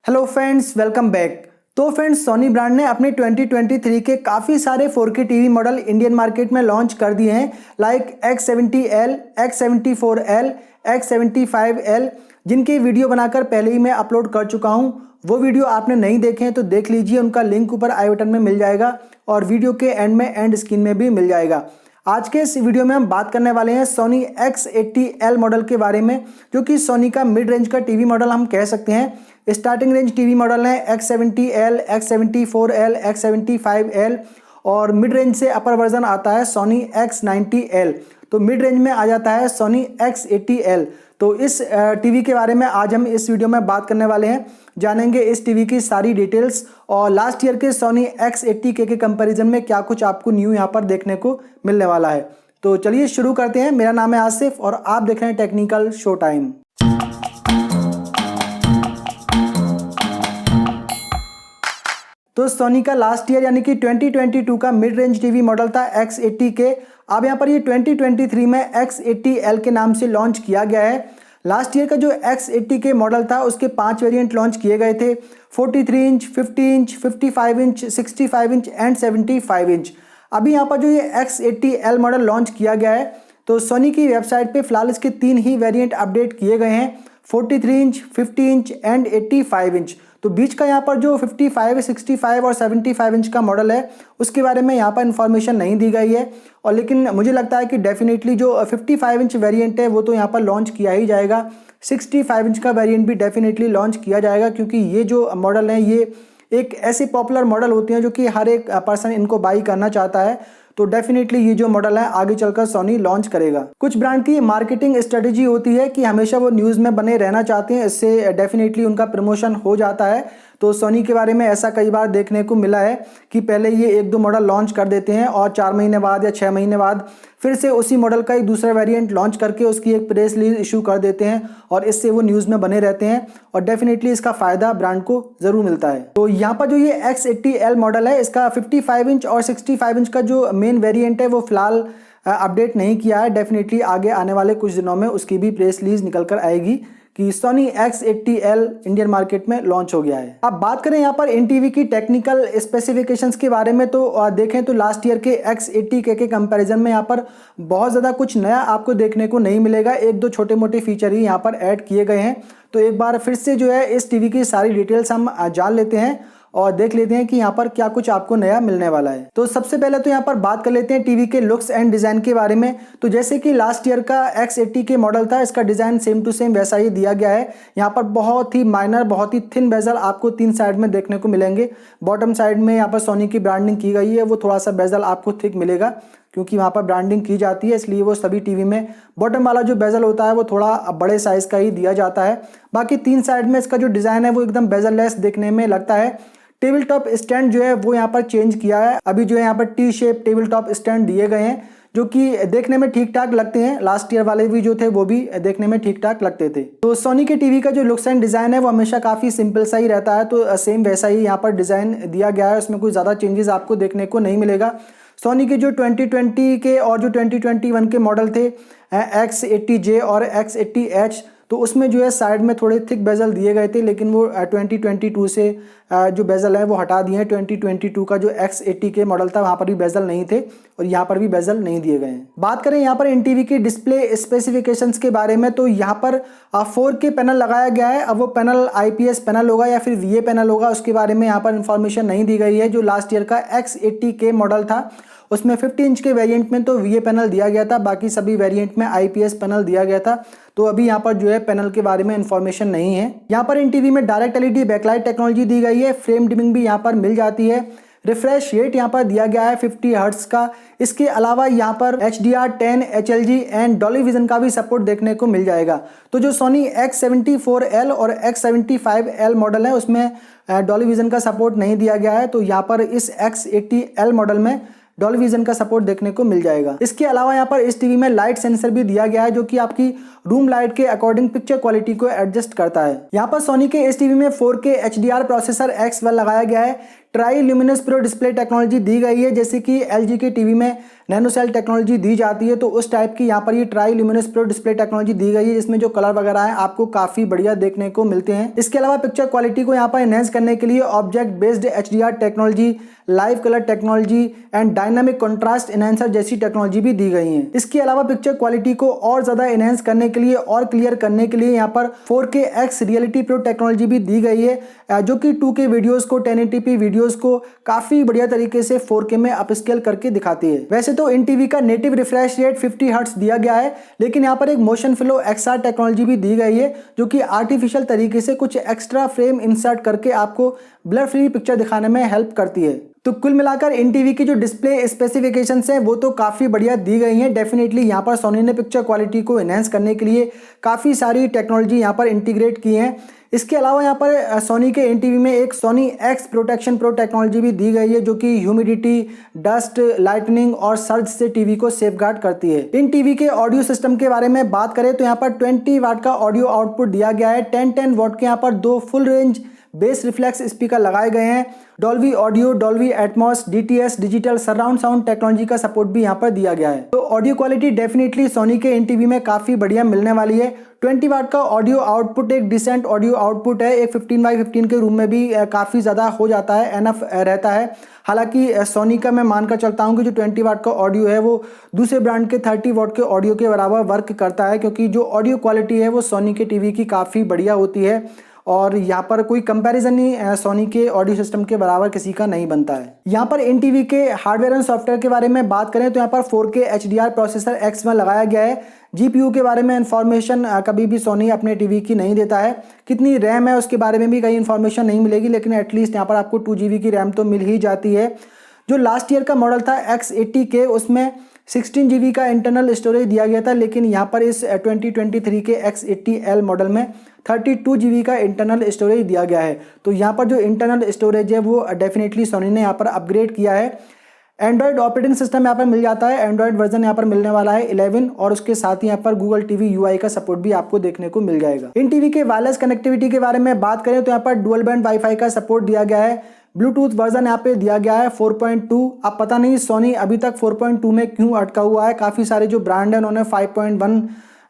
Hello friends, welcome back. तो friends, Sony brand ने अपने 2023 के काफ़ी सारे 4K TV model Indian market में लॉन्च कर दिए हैं, लाइक X70L, X74L, X75L, जिनकी वीडियो बनाकर पहले ही मैं अपलोड कर चुका हूं। वो वीडियो आपने नहीं देखे हैं तो देख लीजिए, उनका लिंक ऊपर आई बटन में मिल जाएगा और वीडियो के एंड में एंड स्क्रीन में भी मिल जाएगा। आज के इस वीडियो में हम बात करने वाले हैं सोनी X80L मॉडल के बारे में, जो कि सोनी का मिड रेंज का टीवी मॉडल हम कह सकते हैं। स्टार्टिंग रेंज टीवी मॉडल है X70L, X74L, X75L और मिड रेंज से अपर वर्जन आता है सोनी X90L। तो मिड रेंज में आ जाता है सोनी X80L। तो इस टीवी के बारे में आज हम इस वीडियो में बात करने वाले हैं, जानेंगे इस टीवी की सारी डिटेल्स और लास्ट ईयर के सोनी X80K के कंपैरिजन में क्या कुछ आपको न्यू यहाँ पर देखने को मिलने वाला है। तो चलिए शुरू करते हैं। मेरा नाम है आसिफ और आप देख रहे हैं टेक्निकल शो टाइम। तो सोनी का लास्ट ईयर यानी कि 2022 का मिड रेंज टीवी मॉडल था X80K। अब यहाँ पर ये 2023 में X80L के नाम से लॉन्च किया गया है। लास्ट ईयर का जो X80K मॉडल था उसके 5 वेरिएंट लॉन्च किए गए थे, 43 inch, 50 inch, 55 inch, 65 inch and 75 inch. अभी यहाँ पर जो ये X80L मॉडल लॉन्च किया गया है, तो सोनी की वेबसाइट पे फिलहाल इसके 3 ही वेरिएंट अपडेट किए गए हैं, 43 इंच, 50 इंच एंड 85 इंच। तो बीच का यहाँ पर जो 55, 65 और 75 इंच का मॉडल है उसके बारे में यहाँ पर इन्फॉर्मेशन नहीं दी गई है। और लेकिन मुझे लगता है कि डेफिनेटली जो 55 इंच वेरिएंट है वो तो यहाँ पर लॉन्च किया ही जाएगा। 65 इंच का वेरिएंट भी डेफिनेटली लॉन्च किया जाएगा, क्योंकि ये जो मॉडल हैं ये एक ऐसे पॉपुलर मॉडल होती हैं जो कि हर एक पर्सन इनको बाई करना चाहता है। तो डेफिनेटली ये जो मॉडल है आगे चलकर सोनी लॉन्च करेगा। कुछ ब्रांड की मार्केटिंग स्ट्रेटेजी होती है कि हमेशा वो न्यूज़ में बने रहना चाहते हैं, इससे डेफिनेटली उनका प्रमोशन हो जाता है। तो सोनी के बारे में ऐसा कई बार देखने को मिला है कि पहले ये 1-2 मॉडल लॉन्च कर देते हैं और 4 महीने बाद या 6 महीने बाद फिर से उसी मॉडल का एक दूसरा वेरिएंट लॉन्च करके उसकी एक प्रेस रिलीज इशू कर देते हैं और इससे वो न्यूज़ में बने रहते हैं और डेफिनेटली इसका फ़ायदा ब्रांड को ज़रूर मिलता है। तो यहाँ पर जो ये X80L मॉडल है, इसका 55 इंच और 65 इंच का जो मेन वेरिएंट है वो फिलहाल अपडेट नहीं किया है। डेफिनेटली आगे आने वाले कुछ दिनों में उसकी भी प्रेस रिलीज निकल कर आएगी कि सोनी X80L इंडियन मार्केट में लॉन्च हो गया है। अब बात करें यहाँ पर इन टीवी की टेक्निकल स्पेसिफिकेशंस के बारे में, तो देखें तो लास्ट ईयर के X80K के कंपैरिजन में यहाँ पर बहुत ज़्यादा कुछ नया आपको देखने को नहीं मिलेगा। 1-2 छोटे मोटे फीचर ही यहाँ पर ऐड किए गए हैं। तो एक बार फिर से जो है इस टीवी की सारी डिटेल्स हम जान लेते हैं और देख लेते हैं कि यहाँ पर क्या कुछ आपको नया मिलने वाला है। तो सबसे पहले तो यहाँ पर बात कर लेते हैं टीवी के लुक्स एंड डिज़ाइन के बारे में। तो जैसे कि लास्ट ईयर का X80K मॉडल था, इसका डिज़ाइन सेम टू सेम वैसा ही दिया गया है। यहाँ पर बहुत ही माइनर, बहुत ही थिन बेजल आपको 3 साइड में देखने को मिलेंगे। बॉटम साइड में यहाँ पर सोनी की ब्रांडिंग की गई है, वो थोड़ा सा बेजल आपको थिक मिलेगा क्योंकि वहाँ पर ब्रांडिंग की जाती है, इसलिए वो सभी टीवी में बॉटम वाला जो बेजल होता है वो थोड़ा बड़े साइज़ का ही दिया जाता है। बाकी 3 साइड में इसका जो डिज़ाइन है वो एकदम बेजल लेस देखने में लगता है। टेबल टॉप स्टैंड जो है वो यहाँ पर चेंज किया है। अभी जो है यहाँ पर T shape table top stand दिए गए हैं जो कि देखने में ठीक ठाक लगते हैं। लास्ट ईयर वाले भी जो थे वो भी देखने में ठीक ठाक लगते थे। तो सोनी के टीवी का जो लुक्स एंड डिज़ाइन है वो हमेशा काफ़ी सिंपल सा ही रहता है, तो सेम वैसा ही यहाँ पर डिज़ाइन दिया गया है। उसमें कोई ज़्यादा चेंजेस आपको देखने को नहीं मिलेगा। सोनी के जो 2020 के और जो 2021 के मॉडल थे X80J और X80H, तो उसमें जो है साइड में थोड़े थिक बेजल दिए गए थे, लेकिन वो 2022 से जो बेजल है वो हटा दिए हैं। 2022 का जो X80K मॉडल था वहाँ पर भी बेजल नहीं थे और यहाँ पर भी बेजल नहीं दिए गए हैं। बात करें यहाँ पर इन टीवी की डिस्प्ले स्पेसिफिकेशंस के बारे में, तो यहाँ पर 4K पैनल लगाया गया है। अब वो पैनल IPS पैनल होगा या फिर VA पैनल होगा, उसके बारे में यहाँ पर इंफॉर्मेशन नहीं दी गई है। जो लास्ट ईयर का X80K मॉडल था उसमें 50 इंच के वेरिएंट में तो VA पैनल दिया गया था, बाकी सभी वेरिएंट में IPS पैनल दिया गया था। तो अभी यहाँ पर जो है पैनल के बारे में इंफॉर्मेशन नहीं है। यहाँ पर इन टीवी में डायरेक्ट LED बैकलाइट टेक्नोलॉजी दी गई है। फ्रेम डिमिंग भी यहाँ पर मिल जाती है। रिफ्रेश रेट यहाँ पर दिया गया है 50 हर्ट्ज का। इसके अलावा यहाँ पर HDR10, HLG and Dolby vision का भी सपोर्ट देखने को मिल जाएगा। तो जो सोनी X74L और X75L मॉडल है उसमें डॉल्बी विजन का सपोर्ट नहीं दिया गया है। तो यहाँ पर इस X80L मॉडल में डॉल्बी विजन का सपोर्ट देखने को मिल जाएगा। इसके अलावा यहाँ पर इस टीवी में लाइट सेंसर भी दिया गया है जो कि आपकी रूम लाइट के अकॉर्डिंग पिक्चर क्वालिटी को एडजस्ट करता है। यहाँ पर सोनी के इस टीवी में 4K HDR प्रोसेसर X1 लगाया गया है। Triluminos Pro display technology दी गई है, जैसे कि एलजी के टीवी में नैनो सेल टेक्नोलॉजी दी जाती है, तो उस टाइप की यहाँ पर ये Triluminos Pro display technology दी गई है, जिसमें जो कलर वगैरह है आपको काफी बढ़िया देखने को मिलते हैं। इसके अलावा पिक्चर क्वालिटी को यहाँ पर एनहेंस करने के लिए object based HDR technology, live colour technology and dynamic contrast enhancer जैसी टेक्नोलॉजी भी दी गई है। इसके अलावा पिक्चर क्वालिटी को और ज्यादा एनहेंस करने के लिए और क्लियर करने के लिए यहाँ पर 4K X reality pro technology भी दी गई है, जो कि 2K वीडियोस को 1080p वीडियोस को काफी बढ़िया तरीके से 4K में अपस्केल करके दिखाती है। वैसे तो इन टीवी का नेटिव रिफ्रेश रेट 50 हर्ट्ज दिया गया है, लेकिन यहाँ पर एक मोशन फ्लो XR टेक्नोलॉजी भी दी गई है, जो कि आर्टिफिशियल तरीके से कुछ एक्स्ट्रा फ्रेम इंसर्ट करके आपको ब्लर फ्री पिक्चर दिखाने में हेल्प करती है। तो कुल मिलाकर इन टीवी की जो डिस्प्ले स्पेसिफिकेशंस हैं वो तो काफ़ी बढ़िया दी गई हैं। डेफिनेटली यहाँ पर सोनी ने पिक्चर क्वालिटी को एनहेंस करने के लिए काफ़ी सारी टेक्नोलॉजी यहाँ पर इंटीग्रेट की हैं। इसके अलावा यहाँ पर सोनी के इन टीवी में एक Soni x protection pro technology भी दी गई है, जो कि ह्यूमिडिटी, डस्ट, लाइटनिंग और सर्ज से टीवी को सेफगार्ड करती है। इन टीवी के ऑडियो सिस्टम के बारे में बात करें तो यहाँ पर 20 वाट का ऑडियो आउटपुट दिया गया है। 10 वाट के यहाँ पर 2 full range base reflex speaker लगाए गए हैं। Dolby audio, Dolby Atmos, DTS digital surround sound technology का सपोर्ट भी यहाँ पर दिया गया है। तो ऑडियो क्वालिटी डेफिनेटली सोनी के इन टीवी में काफी बढ़िया मिलने वाली है। 20 वाट का ऑडियो आउटपुट एक डिसेंट ऑडियो आउटपुट है। एक 15x15 के रूम में भी काफी ज्यादा हो जाता है, एनफ रहता है। हालांकि सोनी का मैं मानकर चलता हूं कि जो 20 वाट का ऑडियो है वो दूसरे ब्रांड के 30 वाट के ऑडियो के बराबर वर्क करता है, क्योंकि जो ऑडियो क्वालिटी है वो सोनी के टीवी की काफी बढ़िया होती है और यहाँ पर कोई कंपैरिजन ही सोनी के ऑडियो सिस्टम के बराबर किसी का नहीं बनता है। यहाँ पर इन टीवी के हार्डवेयर एंड सॉफ्टवेयर के बारे में बात करें तो यहाँ पर 4K HDR प्रोसेसर X में लगाया गया है। GPU के बारे में इंफॉर्मेशन कभी भी सोनी अपने टीवी की नहीं देता है। कितनी रैम है उसके बारे में भी कहीं इंफॉर्मेशन नहीं मिलेगी, लेकिन एटलीस्ट यहाँ पर आपको 2GB की रैम तो मिल ही जाती है। जो लास्ट ईयर का मॉडल था X80K, उसमें 16GB का इंटरनल स्टोरेज दिया गया था, लेकिन यहाँ पर इस 2023 के X80L मॉडल में 32GB का इंटरनल स्टोरेज दिया गया है। तो यहाँ पर जो इंटरनल स्टोरेज है वो डेफिनेटली सोनी ने यहाँ पर अपग्रेड किया है। एंड्रॉयड ऑपरेटिंग सिस्टम यहाँ पर मिल जाता है। एंड्रॉयड वर्जन यहाँ पर मिलने वाला है 11 और उसके साथ ही यहाँ पर गूगल टीवी UI का सपोर्ट भी आपको देखने को मिल जाएगा। इन टीवी के वायरलेस कनेक्टिविटी के बारे में बात करें तो यहाँ पर डुअल बैंड वाईफाई का सपोर्ट दिया गया है। ब्लूटूथ वर्जन यहाँ पे दिया गया है 4.2। अब पता नहीं सोनी अभी तक 4.2 में क्यों अटका हुआ है। काफ़ी सारे जो ब्रांड है उन्होंने 5.1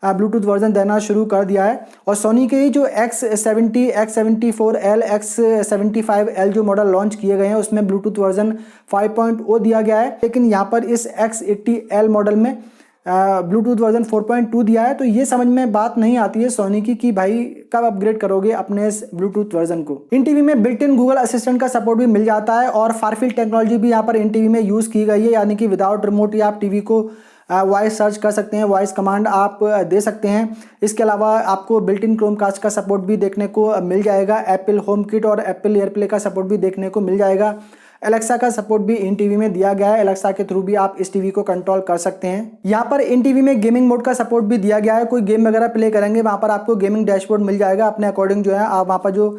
ब्लूटूथ वर्जन देना शुरू कर दिया है। और सोनी के ही जो X70, X74L, X75L जो मॉडल लॉन्च किए गए हैं उसमें ब्लूटूथ वर्जन 5.0 दिया गया है, लेकिन यहाँ पर इस X80L मॉडल में ब्लूटूथ वर्जन 4.2 दिया है। तो ये समझ में बात नहीं आती है सोनी की कि भाई कब अपग्रेड करोगे अपने इस ब्लूटूथ वर्जन को। इन टीवी में बिल्ट इन गूगल असिस्टेंट का सपोर्ट भी मिल जाता है और फारफील्ड टेक्नोलॉजी भी यहाँ पर इन टीवी में यूज़ की गई है, यानी कि विदाउट रिमोट ही आप टीवी को वॉइस सर्च कर सकते हैं, वॉइस कमांड आप दे सकते हैं। इसके अलावा आपको बिल्ट इन क्रोमकास्ट का सपोर्ट भी देखने को मिल जाएगा। एप्पल होम किट और एप्पल एयरप्ले का सपोर्ट भी देखने को मिल जाएगा। एलेक्सा का सपोर्ट भी इन टीवी में दिया गया है। एलेक्सा के थ्रू भी आप इस टीवी को कंट्रोल कर सकते हैं। यहाँ पर इन टीवी में गेमिंग मोड का सपोर्ट भी दिया गया है। कोई गेम वगैरह प्ले करेंगे वहाँ पर आपको गेमिंग डैशबोर्ड मिल जाएगा। अपने अकॉर्डिंग जो है आप वहाँ पर जो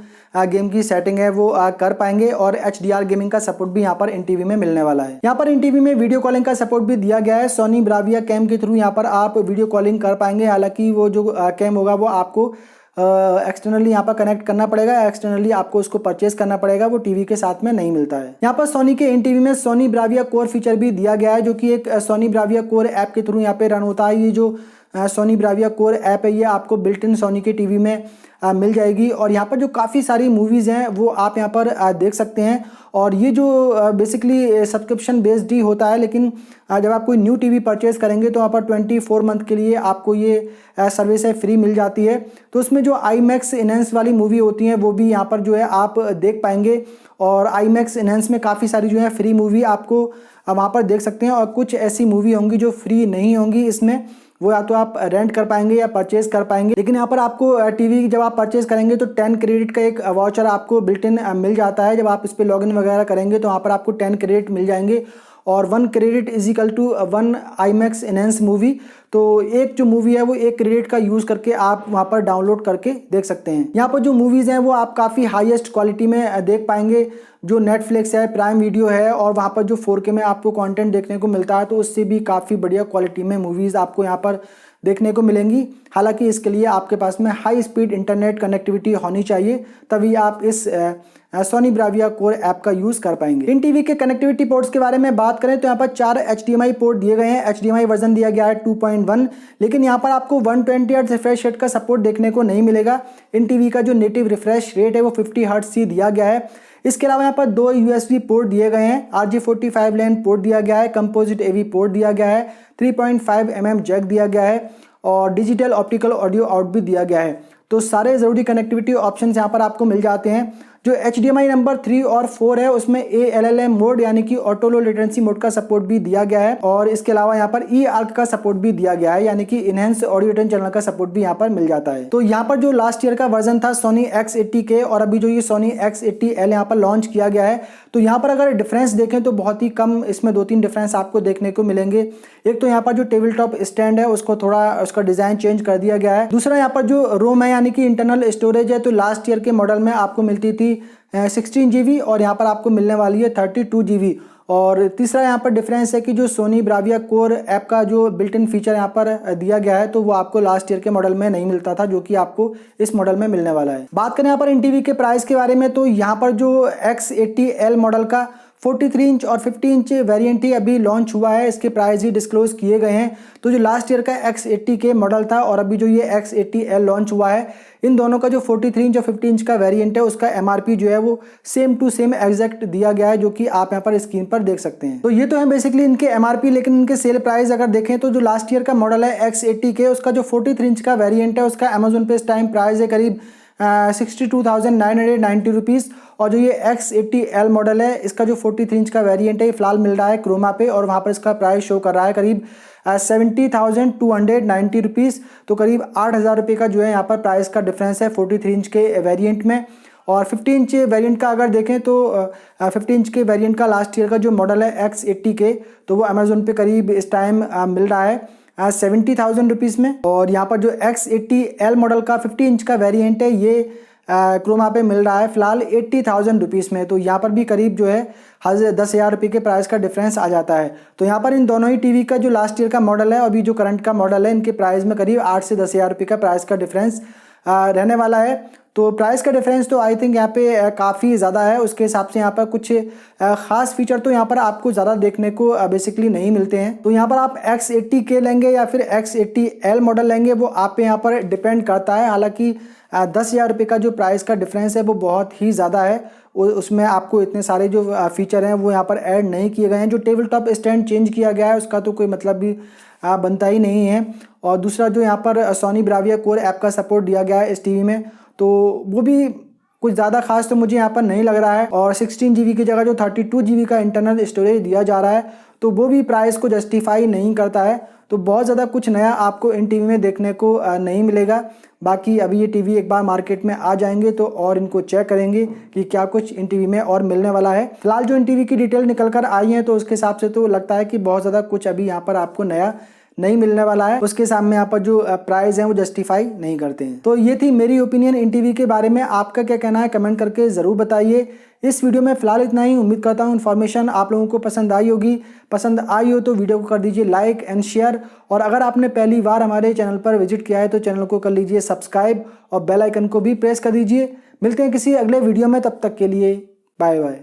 गेम की सेटिंग है वो कर पाएंगे और HDR गेमिंग का सपोर्ट भी यहाँ पर इन टीवी में मिलने वाला है। यहाँ पर इन टीवी में वीडियो कॉलिंग का सपोर्ट भी दिया गया है। सोनी ब्राविया कैम के थ्रू यहाँ पर आप वीडियो कॉलिंग कर पाएंगे। हालांकि वो जो कैम होगा वो आपको एक्सटर्नली यहाँ पर कनेक्ट करना पड़ेगा, एक्सटर्नली आपको उसको परचेज करना पड़ेगा, वो टीवी के साथ में नहीं मिलता है। यहाँ पर सोनी के इन टीवी में सोनी ब्राविया कोर फीचर भी दिया गया है, जो कि एक सोनी ब्राविया कोर ऐप के थ्रू यहाँ पे रन होता है। ये जो सोनी ब्राविया कोर ऐप है ये आपको बिल्ट इन सोनी के टीवी में मिल जाएगी और यहाँ पर जो काफ़ी सारी मूवीज़ हैं वो आप यहाँ पर देख सकते हैं। और ये जो बेसिकली सब्सक्रिप्शन बेस्ड ही होता है, लेकिन जब आप कोई न्यू टीवी परचेज करेंगे तो वहाँ पर 24 मंथ के लिए आपको ये सर्विस है फ्री मिल जाती है। तो उसमें जो IMAX इनहेंस वाली मूवी होती हैं वो भी यहाँ पर जो है आप देख पाएंगे और IMAX इनहेंस में काफ़ी सारी जो है फ्री मूवी आपको वहाँ पर देख सकते हैं। और कुछ ऐसी मूवी होंगी जो फ्री नहीं होंगी इसमें, वो या तो आप रेंट कर पाएंगे या परचेज कर पाएंगे। लेकिन यहाँ पर आपको टीवी जब आप परचेज करेंगे तो 10 क्रेडिट का एक वाउचर आपको बिल्ट इन मिल जाता है। जब आप इस पर लॉगिन वगैरह करेंगे तो वहाँ पर आपको 10 क्रेडिट मिल जाएंगे और 1 credit is equal to 1 IMAX enhanced movie. तो एक जो मूवी है वो 1 क्रेडिट का यूज़ करके आप वहाँ पर डाउनलोड करके देख सकते हैं। यहाँ पर जो मूवीज़ हैं वो आप काफ़ी हाईएस्ट क्वालिटी में देख पाएंगे। जो नेटफ्लिक्स है, प्राइम वीडियो है और वहाँ पर जो 4K में आपको कंटेंट देखने को मिलता है तो उससे भी काफ़ी बढ़िया क्वालिटी में मूवीज़ आपको यहाँ पर देखने को मिलेंगी। हालांकि इसके लिए आपके पास में हाई स्पीड इंटरनेट कनेक्टिविटी होनी चाहिए, तभी आप इस सोनी ब्राविया कोर ऐप का यूज़ कर पाएंगे। इन टीवी के कनेक्टिविटी पोर्ट्स के बारे में बात करें तो यहाँ पर 4 HDMI पोर्ट दिए गए हैं। HDMI वर्जन दिया गया है 2.1, लेकिन यहाँ पर आपको 120 हर्ट्ज रिफ्रेश रेट का सपोर्ट देखने को नहीं मिलेगा। इन टीवी का जो नेटिव रिफ्रेश रेट है वो 50 हर्ट्ज ही दिया गया है। इसके अलावा यहाँ पर 2 USB पोर्ट दिए गए हैं, RJ45 लैन पोर्ट दिया गया है, कंपोजिट AV पोर्ट दिया गया है, 3.5 mm जैक दिया गया है और डिजिटल ऑप्टिकल ऑडियो आउट भी दिया गया है। तो सारे ज़रूरी कनेक्टिविटी ऑप्शंस यहाँ पर आपको मिल जाते हैं। जो HDMI नंबर 3 और 4 है उसमें ALLM मोड यानी कि ऑटो लो लेटेंसी मोड का सपोर्ट भी दिया गया है और इसके अलावा यहाँ पर eARC का सपोर्ट भी दिया गया है, यानी कि इनहेंस ऑडियो रिटर्न चैनल का सपोर्ट भी यहाँ पर मिल जाता है। तो यहाँ पर जो लास्ट ईयर का वर्जन था सोनी X80K और अभी जो ये सोनी X80L यहाँ पर लॉन्च किया गया है, तो यहाँ पर अगर डिफरेंस देखें तो बहुत ही कम, इसमें 2-3 डिफरेंस आपको देखने को मिलेंगे। एक तो यहाँ पर जो टेबल टॉप स्टैंड है उसको थोड़ा उसका डिज़ाइन चेंज कर दिया गया है। दूसरा यहाँ पर जो रोम है यानी कि इंटरनल स्टोरेज है, तो लास्ट ईयर के मॉडल में आपको मिलती थी 16 GB और यहाँ पर आपको मिलने वाली है 32 GB। और तीसरा यहाँ पर डिफरेंस है कि जो सोनी ब्राविया कोर ऐप का जो बिल्ट इन फीचर यहाँ पर दिया गया है तो वो आपको लास्ट ईयर के मॉडल में नहीं मिलता था, जो कि आपको इस मॉडल में मिलने वाला है। बात करें यहाँ पर इन टीवी के प्राइस के बारे में, तो यहाँ पर जो X80L मॉडल का 43 इंच और 50 इंच वेरिएंट ही अभी लॉन्च हुआ है, इसके प्राइस ही डिस्क्लोज किए गए हैं। तो जो लास्ट ईयर का X80K मॉडल था और अभी जो ये X80L लॉन्च हुआ है, इन दोनों का जो 43 इंच और 50 इंच का वेरिएंट है उसका MRP जो है वो सेम टू सेम एग्जैक्ट दिया गया है, जो कि आप यहाँ पर स्क्रीन पर देख सकते हैं। तो ये तो है बेसिकली इनके MRP, लेकिन इनके सेल प्राइस अगर देखें तो जो लास्ट ईयर का मॉडल है X80K उसका जो 43 इंच का वेरिएंट है उसका अमेजोन पे इस टाइम प्राइस है करीब 62,990 रुपीज़ और जो ये X80L मॉडल है इसका जो 43 इंच का वेरिएंट है फिलहाल मिल रहा है क्रोमा पे और वहाँ पर इसका प्राइस शो कर रहा है करीब 70,290 रुपीज़। तो करीब 8,000 रुपये का जो है यहाँ पर प्राइस का डिफरेंस है 43 इंच के वेरिएंट में। और 50 इंच वेरिएंट का अगर देखें तो 50 इंच के वेरिएंट का लास्ट ईयर का जो मॉडल है X80K तो वो अमेजोन पे करीब इस टाइम मिल रहा है 70,000 रुपीज़ में। और यहाँ पर जो X80L मॉडल का 50 इंच का वेरिएंट है ये क्रोमा पे मिल रहा है फिलहाल 80,000 रुपीज़ में। तो यहाँ पर भी करीब जो है 10,000 रुपये के प्राइस का डिफरेंस आ जाता है। तो यहाँ पर इन दोनों ही टीवी का जो लास्ट ईयर का मॉडल है अभी जो करंट का मॉडल है इनके प्राइस में करीब 8 से 10,000 रुपये का प्राइस का डिफरेंस रहने वाला है। तो प्राइस का डिफरेंस तो आई थिंक यहाँ पे काफ़ी ज़्यादा है, उसके हिसाब से यहाँ पर कुछ ख़ास फीचर तो यहाँ पर आपको ज़्यादा देखने को बेसिकली नहीं मिलते हैं। तो यहाँ पर आप X80K लेंगे या फिर X80L मॉडल लेंगे वो आप पे यहाँ पर डिपेंड करता है। हालांकि 10,000 रुपये का जो प्राइस का डिफरेंस है वो बहुत ही ज़्यादा है, उसमें आपको इतने सारे जो फीचर हैं वो यहाँ पर ऐड नहीं किए गए हैं। जो टेबल टॉप स्टैंड चेंज किया गया है उसका तो कोई मतलब भी बनता ही नहीं है। और दूसरा जो यहाँ पर सोनी ब्राविया कोर ऐप का सपोर्ट दिया गया है इस टीवी में तो वो भी कुछ ज़्यादा खास तो मुझे यहाँ पर नहीं लग रहा है। और 16 GB की जगह जो 32 GB का इंटरनल स्टोरेज दिया जा रहा है तो वो भी प्राइस को जस्टिफाई नहीं करता है। तो बहुत ज़्यादा कुछ नया आपको इन टीवी में देखने को नहीं मिलेगा। बाकी अभी ये टीवी एक बार मार्केट में आ जाएंगे तो और इनको चेक करेंगे कि क्या कुछ इन टीवी में और मिलने वाला है। फिलहाल जो इन टीवी की डिटेल निकल कर आई है तो उसके हिसाब से तो लगता है कि बहुत ज़्यादा कुछ अभी यहाँ पर आपको नया नहीं मिलने वाला है, उसके सामने यहाँ पर जो प्राइस है वो जस्टिफाई नहीं करते हैं। तो ये थी मेरी ओपिनियन इन टीवी के बारे में, आपका क्या कहना है कमेंट करके ज़रूर बताइए। इस वीडियो में फिलहाल इतना ही, उम्मीद करता हूँ इन्फॉर्मेशन आप लोगों को पसंद आई होगी। पसंद आई हो तो वीडियो को कर दीजिए लाइक एंड शेयर और अगर आपने पहली बार हमारे चैनल पर विजिट किया है तो चैनल को कर लीजिए सब्सक्राइब और बेल आइकन को भी प्रेस कर दीजिए। मिलते हैं किसी अगले वीडियो में, तब तक के लिए बाय बाय।